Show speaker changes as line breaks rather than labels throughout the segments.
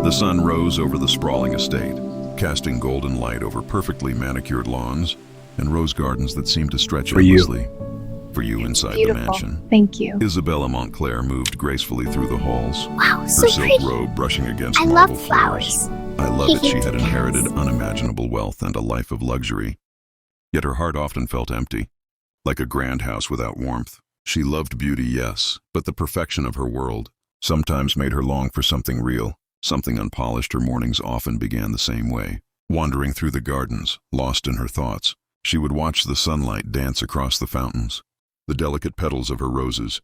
The sun rose over the sprawling estate, casting golden light over perfectly manicured lawns and rose gardens that seemed to stretch endlessly. For you inside the mansion.
Thank you.
Isabella Montclair moved gracefully through the halls,
Wow,
her
so
silk
pretty.
robe brushing against
I
marble
love
floors.
flowers.
I love that she had
Yes.
inherited unimaginable wealth and a life of luxury. Yet her heart often felt empty, like a grand house without warmth. She loved beauty, yes, but the perfection of her world sometimes made her long for something real, something unpolished. Her mornings often began the same way. Wandering through the gardens, lost in her thoughts, she would watch the sunlight dance across the fountains, the delicate petals of her roses,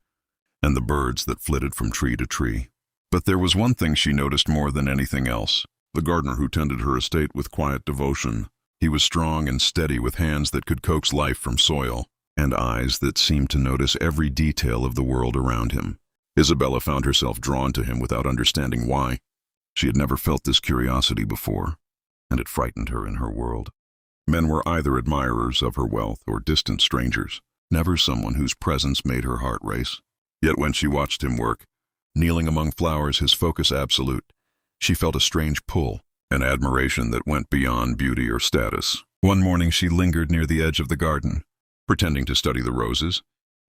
and the birds that flitted from tree to tree. But there was one thing she noticed more than anything else: the gardener who tended her estate with quiet devotion. He was strong and steady, with hands that could coax life from soil, and eyes that seemed to notice every detail of the world around him. Isabella found herself drawn to him without understanding why. She had never felt this curiosity before, and it frightened her in her world. Men were either admirers of her wealth or distant strangers, never someone whose presence made her heart race. Yet when she watched him work, kneeling among flowers, his focus absolute, she felt a strange pull, an admiration that went beyond beauty or status. One morning she lingered near the edge of the garden, pretending to study the roses,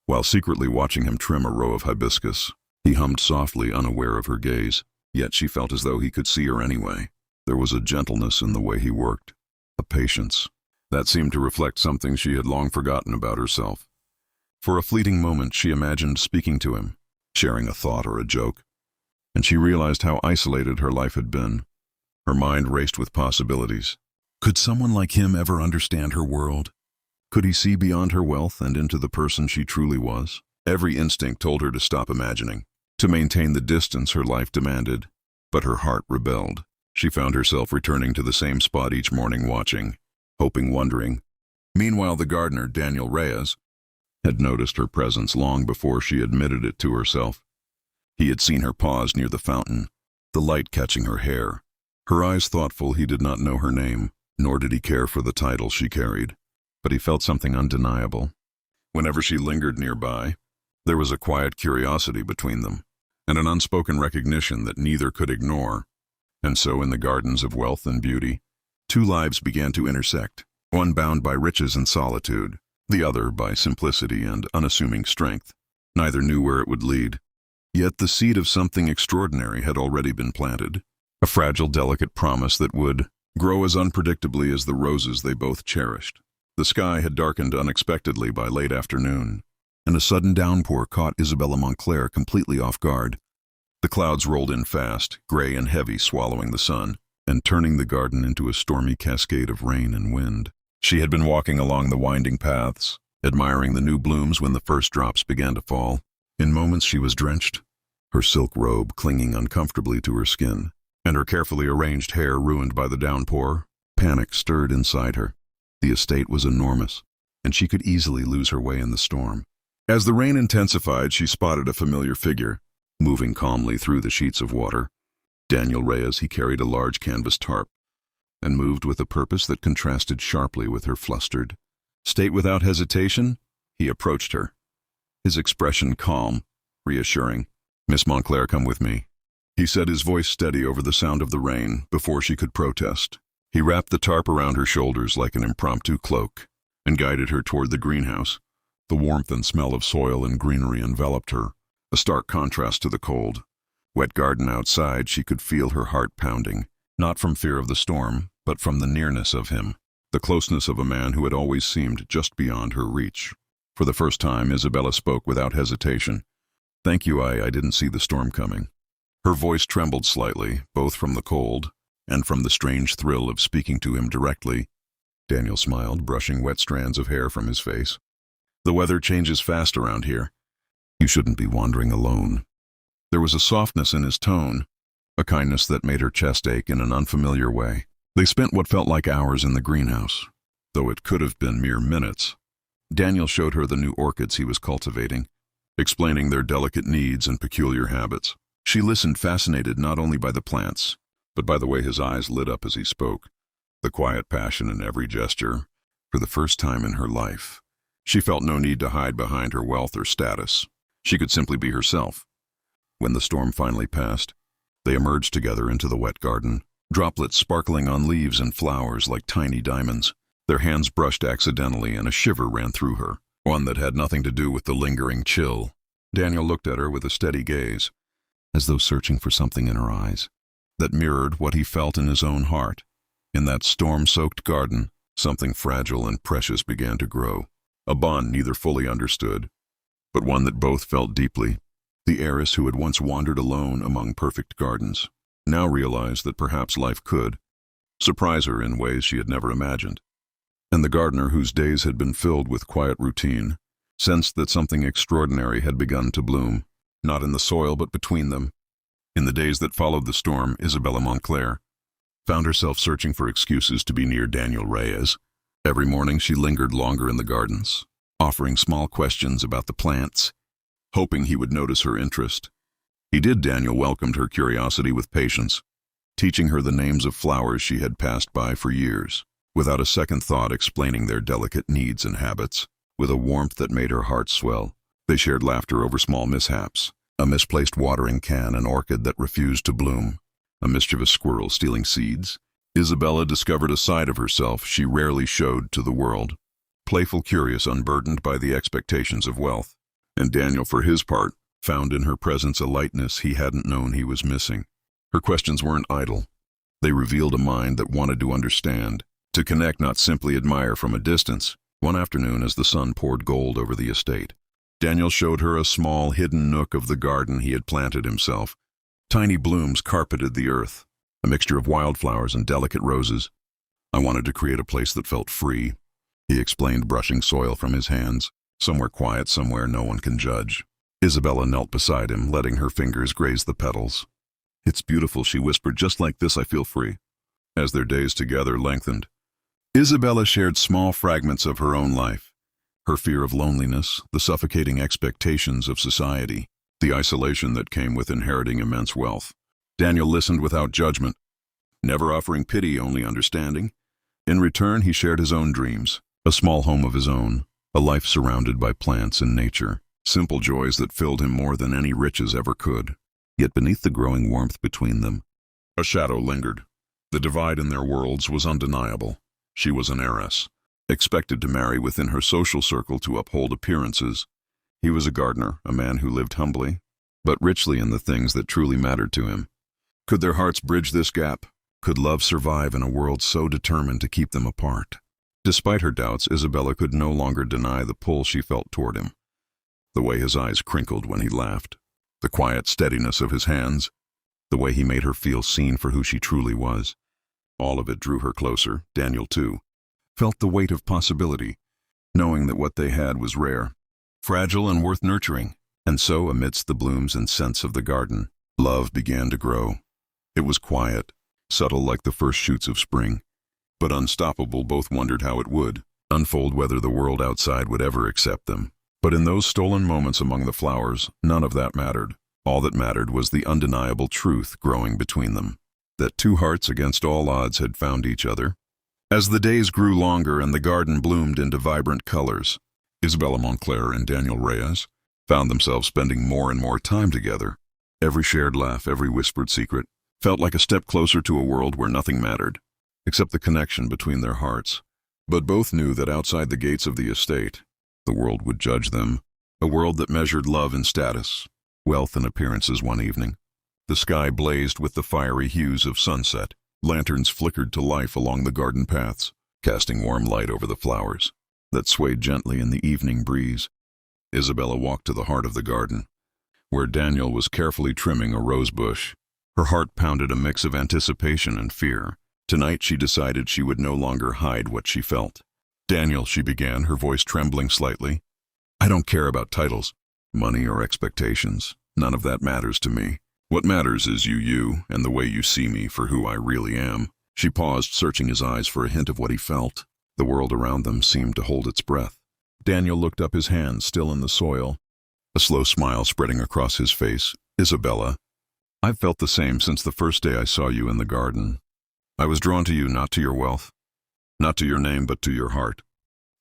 while secretly watching him trim a row of hibiscus. He hummed softly, unaware of her gaze, yet she felt as though he could see her anyway. There was a gentleness in the way he worked, a patience, that seemed to reflect something she had long forgotten about herself. For a fleeting moment she imagined speaking to him, sharing a thought or a joke, and she realized how isolated her life had been. Her mind raced with possibilities. Could someone like him ever understand her world? Could he see beyond her wealth and into the person she truly was? Every instinct told her to stop imagining, to maintain the distance her life demanded, but her heart rebelled. She found herself returning to the same spot each morning, watching, hoping, wondering. Meanwhile, the gardener, Daniel Reyes, had noticed her presence long before she admitted it to herself. He had seen her pause near the fountain, the light catching her hair. Her eyes thoughtful, he did not know her name, nor did he care for the title she carried, but he felt something undeniable. Whenever she lingered nearby, there was a quiet curiosity between them, and an unspoken recognition that neither could ignore. And so, in the gardens of wealth and beauty, two lives began to intersect, one bound by riches and solitude, the other by simplicity and unassuming strength. Neither knew where it would lead. Yet the seed of something extraordinary had already been planted, a fragile, delicate promise that would grow as unpredictably as the roses they both cherished. The sky had darkened unexpectedly by late afternoon, and a sudden downpour caught Isabella Montclair completely off guard. The clouds rolled in fast, gray and heavy, swallowing the sun, and turning the garden into a stormy cascade of rain and wind. She had been walking along the winding paths, admiring the new blooms when the first drops began to fall. In moments she was drenched, her silk robe clinging uncomfortably to her skin, and her carefully arranged hair ruined by the downpour. Panic stirred inside her. The estate was enormous, and she could easily lose her way in the storm. As the rain intensified, she spotted a familiar figure, moving calmly through the sheets of water. Daniel Reyes, he carried a large canvas tarp, and moved with a purpose that contrasted sharply with her flustered state. Without hesitation, he approached her, his expression calm, reassuring. "Miss Montclair, come with me," he said, his voice steady over the sound of the rain. Before she could protest, he wrapped the tarp around her shoulders like an impromptu cloak, and guided her toward the greenhouse. The warmth and smell of soil and greenery enveloped her, a stark contrast to the cold, wet garden outside. She could feel her heart pounding, not from fear of the storm, but from the nearness of him, the closeness of a man who had always seemed just beyond her reach. For the first time, Isabella spoke without hesitation. "Thank you, I didn't see the storm coming." Her voice trembled slightly, both from the cold and from the strange thrill of speaking to him directly. Daniel smiled, brushing wet strands of hair from his face. "The weather changes fast around here. You shouldn't be wandering alone." There was a softness in his tone, a kindness that made her chest ache in an unfamiliar way. They spent what felt like hours in the greenhouse, though it could have been mere minutes. Daniel showed her the new orchids he was cultivating, explaining their delicate needs and peculiar habits. She listened, fascinated not only by the plants, but by the way his eyes lit up as he spoke, the quiet passion in every gesture. For the first time in her life, she felt no need to hide behind her wealth or status. She could simply be herself. When the storm finally passed, They emerged together into the wet garden, droplets sparkling on leaves and flowers like tiny diamonds. Their hands brushed accidentally and a shiver ran through her, one that had nothing to do with the lingering chill. Daniel looked at her with a steady gaze, as though searching for something in her eyes that mirrored what he felt in his own heart. In that storm-soaked garden, something fragile and precious began to grow, a bond neither fully understood, but one that both felt deeply. The heiress who had once wandered alone among perfect gardens now realized that perhaps life could surprise her in ways she had never imagined. And the gardener, whose days had been filled with quiet routine, sensed that something extraordinary had begun to bloom, not in the soil but between them. In the days that followed the storm, Isabella Montclair found herself searching for excuses to be near Daniel Reyes. Every morning she lingered longer in the gardens, offering small questions about the plants, hoping he would notice her interest. He did. Daniel welcomed her curiosity with patience, teaching her the names of flowers she had passed by for years, without a second thought explaining their delicate needs and habits. With a warmth that made her heart swell, they shared laughter over small mishaps, a misplaced watering can, an orchid that refused to bloom, a mischievous squirrel stealing seeds. Isabella discovered a side of herself she rarely showed to the world, playful, curious, unburdened by the expectations of wealth. And Daniel, for his part, found in her presence a lightness he hadn't known he was missing. Her questions weren't idle. They revealed a mind that wanted to understand, to connect, not simply admire from a distance. One afternoon, as the sun poured gold over the estate, Daniel showed her a small, hidden nook of the garden he had planted himself. Tiny blooms carpeted the earth, a mixture of wildflowers and delicate roses. "I wanted to create a place that felt free," he explained, brushing soil from his hands. "Somewhere quiet, somewhere no one can judge." Isabella knelt beside him, letting her fingers graze the petals. "It's beautiful," she whispered. "Just like this I feel free." As their days together lengthened, Isabella shared small fragments of her own life, her fear of loneliness, the suffocating expectations of society, the isolation that came with inheriting immense wealth. Daniel listened without judgment, never offering pity, only understanding. In return, he shared his own dreams, a small home of his own, a life surrounded by plants and nature, simple joys that filled him more than any riches ever could. Yet beneath the growing warmth between them, a shadow lingered. The divide in their worlds was undeniable. She was an heiress, expected to marry within her social circle to uphold appearances. He was a gardener, a man who lived humbly, but richly in the things that truly mattered to him. Could their hearts bridge this gap? Could love survive in a world so determined to keep them apart? Despite her doubts, Isabella could no longer deny the pull she felt toward him. The way his eyes crinkled when he laughed, the quiet steadiness of his hands, the way he made her feel seen for who she truly was. All of it drew her closer. Daniel, too, felt the weight of possibility, knowing that what they had was rare, fragile, and worth nurturing. And so, amidst the blooms and scents of the garden, love began to grow. It was quiet, subtle like the first shoots of spring, but unstoppable. Both wondered how it would unfold, whether the world outside would ever accept them. But in those stolen moments among the flowers, none of that mattered. All that mattered was the undeniable truth growing between them, that two hearts against all odds had found each other. As the days grew longer and the garden bloomed into vibrant colors, Isabella Montclair and Daniel Reyes found themselves spending more and more time together. Every shared laugh, every whispered secret, felt like a step closer to a world where nothing mattered, except the connection between their hearts. But both knew that outside the gates of the estate, the world would judge them, a world that measured love in status, wealth, and appearances. One evening, the sky blazed with the fiery hues of sunset. Lanterns flickered to life along the garden paths, casting warm light over the flowers that swayed gently in the evening breeze. Isabella walked to the heart of the garden, where Daniel was carefully trimming a rose bush. Her heart pounded a mix of anticipation and fear. Tonight she decided she would no longer hide what she felt. "Daniel," she began, her voice trembling slightly, "I don't care about titles, money, or expectations. None of that matters to me. What matters is you, and the way you see me for who I really am." She paused, searching his eyes for a hint of what he felt. The world around them seemed to hold its breath. Daniel looked up, his hands still in the soil, a slow smile spreading across his face. "Isabella, I've felt the same since the first day I saw you in the garden. I was drawn to you, not to your wealth, not to your name, but to your heart,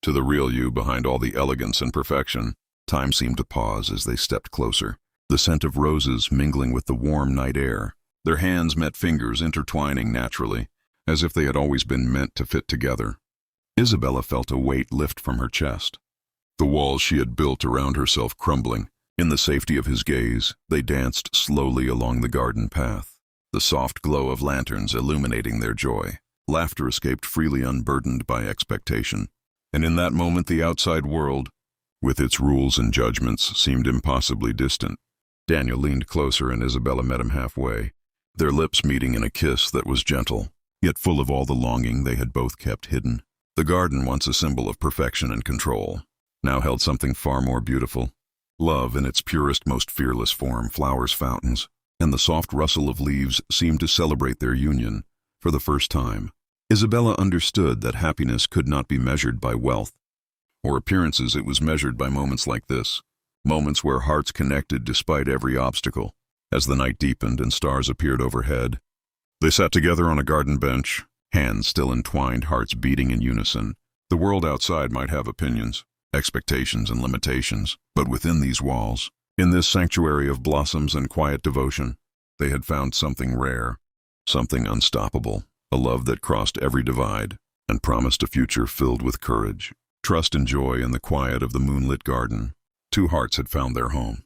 to the real you behind all the elegance and perfection." Time seemed to pause as they stepped closer, the scent of roses mingling with the warm night air. Their hands met fingers, intertwining naturally, as if they had always been meant to fit together. Isabella felt a weight lift from her chest. The walls she had built around herself crumbling. In the safety of his gaze, they danced slowly along the garden path, the soft glow of lanterns illuminating their joy. Laughter escaped freely, unburdened by expectation. And in that moment the outside world, with its rules and judgments, seemed impossibly distant. Daniel leaned closer and Isabella met him halfway, their lips meeting in a kiss that was gentle, yet full of all the longing they had both kept hidden. The garden, once a symbol of perfection and control, now held something far more beautiful. Love in its purest, most fearless form, flowers, fountains, and the soft rustle of leaves seemed to celebrate their union for the first time. Isabella understood that happiness could not be measured by wealth or appearances. It was measured by moments like this, moments where hearts connected despite every obstacle. As the night deepened and stars appeared overhead, they sat together on a garden bench, hands still entwined, hearts beating in unison. The world outside might have opinions, expectations and limitations, but within these walls, in this sanctuary of blossoms and quiet devotion, they had found something rare, something unstoppable, a love that crossed every divide and promised a future filled with courage, trust and joy. In the quiet of the moonlit garden, two hearts had found their home.